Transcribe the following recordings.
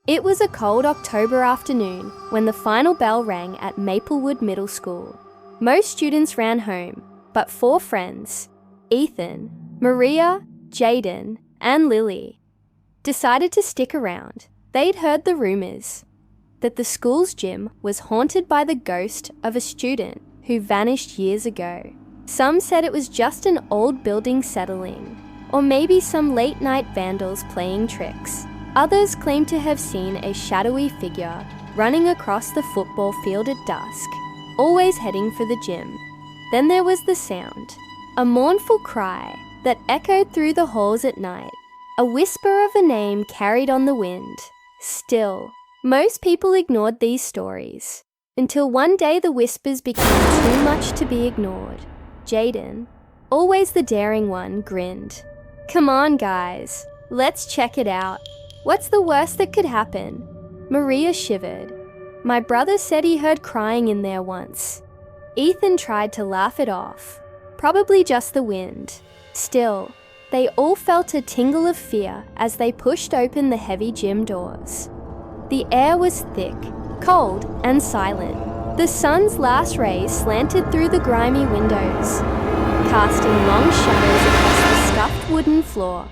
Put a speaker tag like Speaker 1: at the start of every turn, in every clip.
Speaker 1: It was a cold October afternoon when the final bell rang at Maplewood Middle School. Most students ran home, but 4 friends, Ethan, Maria, Jaden, and Lily, decided to stick around. They'd heard the rumors that the school's gym was haunted by the ghost of a student who vanished years ago. Some said it was just an old building settling, or maybe some late-night vandals playing tricks. Others claimed to have seen a shadowy figure running across the football field at dusk, always heading for the gym. Then there was the sound, a mournful cry that echoed through the halls at night, a whisper of a name carried on the wind. Still, most people ignored these stories, until one day the whispers became too much to be ignored. Jaden, always the daring one, grinned. "Come on, guys, let's check it out. What's the worst that could happen?" Maria shivered. "My brother said he heard crying in there once." Ethan tried to laugh it off. Probably just the wind. Still, they all felt a tingle of fear as they pushed open the heavy gym doors. The air was thick, cold, and silent. The sun's last rays slanted through the grimy windows, casting long shadows across the scuffed wooden floor.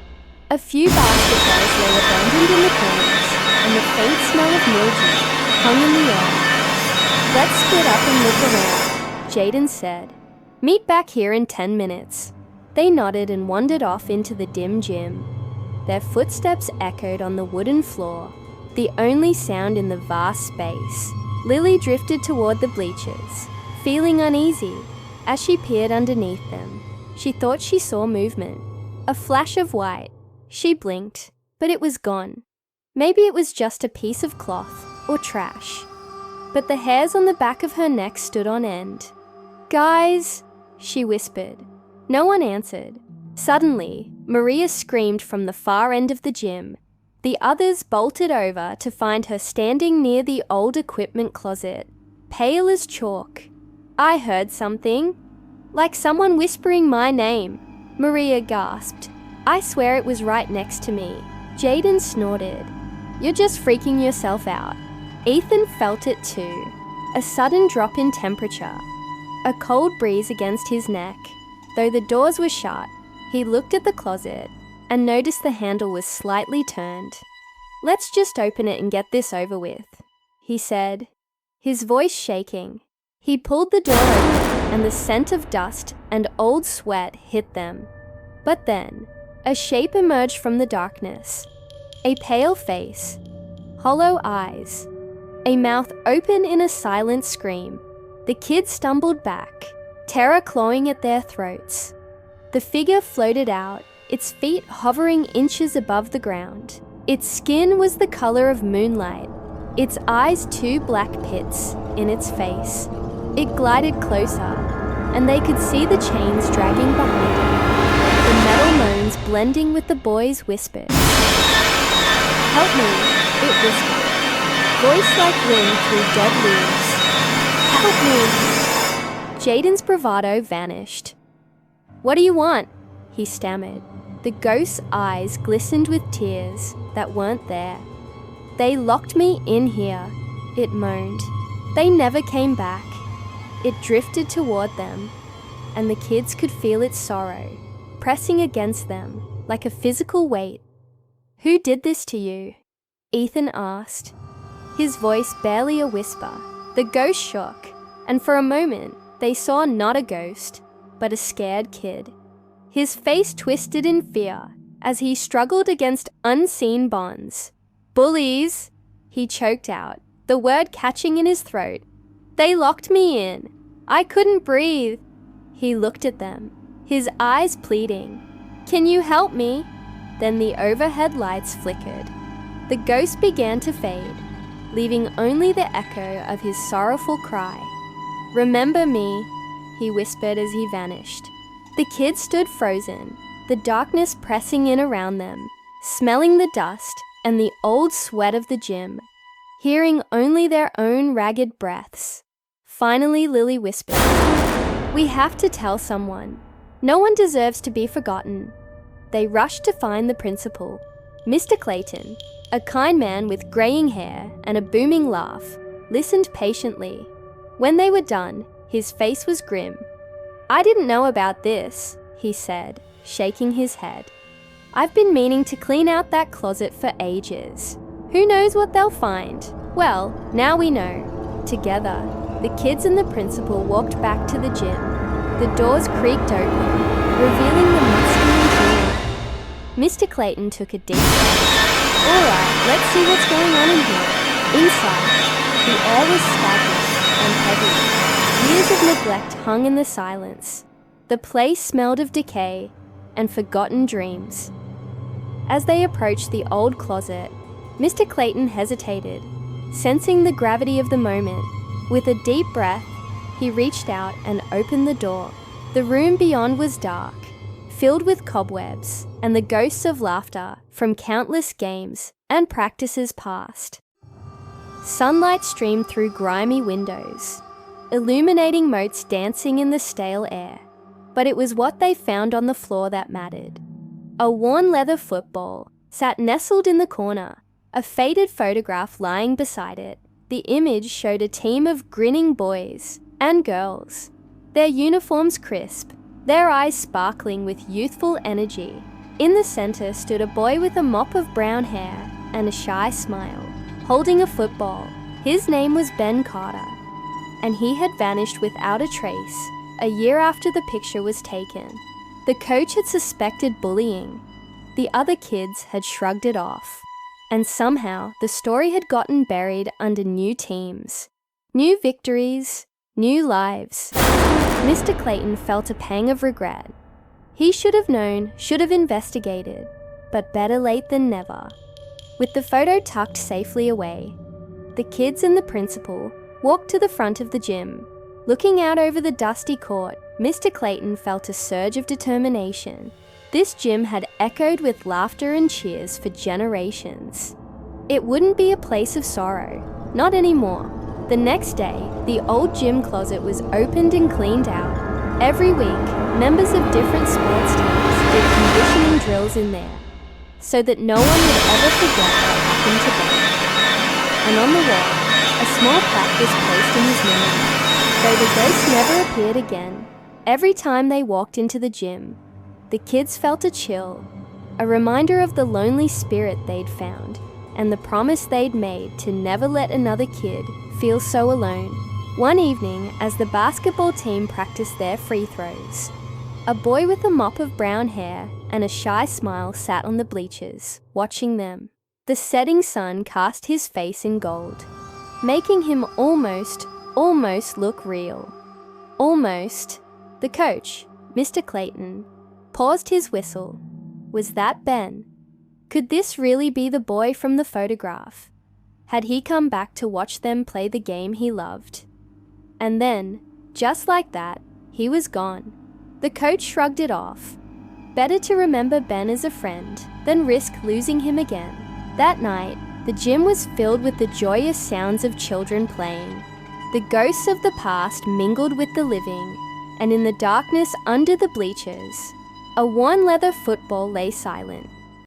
Speaker 1: A few basketballs lay abandoned in the corners, and the faint smell of mildew hung in the air. "Let's split up and look around," Jaden said. "Meet back here in 10 minutes. They nodded and wandered off into the dim gym. Their footsteps echoed on the wooden floor, the only sound in the vast space. Lily drifted toward the bleachers, feeling uneasy. As she peered underneath them, she thought she saw movement. A flash of white. She blinked, but it was gone. Maybe it was just a piece of cloth or trash. But the hairs on the back of her neck stood on end. "Guys," she whispered. No one answered. Suddenly, Maria screamed from the far end of the gym. The others bolted over to find her standing near the old equipment closet, pale as chalk. "I heard something, like someone whispering my name," Maria gasped. "I swear it was right next to me." Jaden snorted. "You're just freaking yourself out." Ethan felt it too, a sudden drop in temperature, a cold breeze against his neck. Though the doors were shut, he looked at the closet and noticed the handle was slightly turned. "Let's just open it and get this over with," he said, his voice shaking. He pulled the door open and the scent of dust and old sweat hit them. But then, a shape emerged from the darkness. A pale face, hollow eyes, a mouth open in a silent scream. The kids stumbled back, terror clawing at their throats. The figure floated out, its feet hovering inches above the ground. Its skin was the color of moonlight, its eyes 2 black pits in its face. It glided closer, and they could see the chains dragging behind it, the metal moans blending with the boys' whispers. "Help me," it whispered, voice like wind through dead leaves. "Help me!" Jaden's bravado vanished. "What do you want?" he stammered. The ghost's eyes glistened with tears that weren't there. "They locked me in here," it moaned. "They never came back." It drifted toward them, and the kids could feel its sorrow, pressing against them like a physical weight. "Who did this to you?" Ethan asked, his voice barely a whisper. The ghost shook, and for a moment, they saw not a ghost, but a scared kid. His face twisted in fear as he struggled against unseen bonds. "Bullies," he choked out, the word catching in his throat. "They locked me in. I couldn't breathe." He looked at them, his eyes pleading. "Can you help me?" Then the overhead lights flickered. The ghost began to fade, leaving only the echo of his sorrowful cry. "Remember me," he whispered as he vanished. The kids stood frozen, the darkness pressing in around them, smelling the dust and the old sweat of the gym, hearing only their own ragged breaths. Finally, Lily whispered, "We have to tell someone. No one deserves to be forgotten." They rushed to find the principal, Mr. Clayton, A kind man with graying hair and a booming laugh listened patiently. When they were done, his face was grim. "I didn't know about this," he said, shaking his head. "I've been meaning to clean out that closet for ages. Who knows what they'll find? Well, now we know." Together, the kids and the principal walked back to the gym. The doors creaked open, revealing the musty interior. Mr. Clayton took a deep breath. "All right, let's see what's going on in here." Inside, the air was stagnant and heavy. Years of neglect hung in the silence. The place smelled of decay and forgotten dreams. As they approached the old closet, Mr. Clayton hesitated, sensing the gravity of the moment. With a deep breath, he reached out and opened the door. The room beyond was dark, filled with cobwebs and the ghosts of laughter from countless games and practices past. Sunlight streamed through grimy windows, illuminating motes dancing in the stale air. But it was what they found on the floor that mattered. A worn leather football sat nestled in the corner, a faded photograph lying beside it. The image showed a team of grinning boys and girls, their uniforms crisp, their eyes sparkling with youthful energy. In the center stood a boy with a mop of brown hair and a shy smile, holding a football. His name was Ben Carter, and he had vanished without a trace a year after the picture was taken. The coach had suspected bullying. The other kids had shrugged it off. And somehow the story had gotten buried under new teams, new victories, new lives. Mr. Clayton felt a pang of regret. He should have known, should have investigated, but better late than never. With the photo tucked safely away, the kids and the principal walked to the front of the gym. Looking out over the dusty court, Mr. Clayton felt a surge of determination. This gym had echoed with laughter and cheers for generations. It wouldn't be a place of sorrow, not anymore. The next day, the old gym closet was opened and cleaned out. Every week, members of different sports teams did conditioning drills in there, so that no one would ever forget what happened to Ben. And on the wall, a small plaque was placed in his memory. Though the ghost never appeared again, every time they walked into the gym, the kids felt a chill, a reminder of the lonely spirit they'd found, and the promise they'd made to never let another kid feel so alone. One evening, as the basketball team practiced their free throws, a boy with a mop of brown hair and a shy smile sat on the bleachers, watching them. The setting sun cast his face in gold, making him almost look real. Almost. The coach, Mr. Clayton, paused his whistle. Was that Ben? Could this really be the boy from the photograph? Had he come back to watch them play the game he loved? And then, just like that, he was gone. The coach shrugged it off. Better to remember Ben as a friend than risk losing him again. That night, the gym was filled with the joyous sounds of children playing. The ghosts of the past mingled with the living, and in the darkness under the bleachers, a worn leather football lay silent.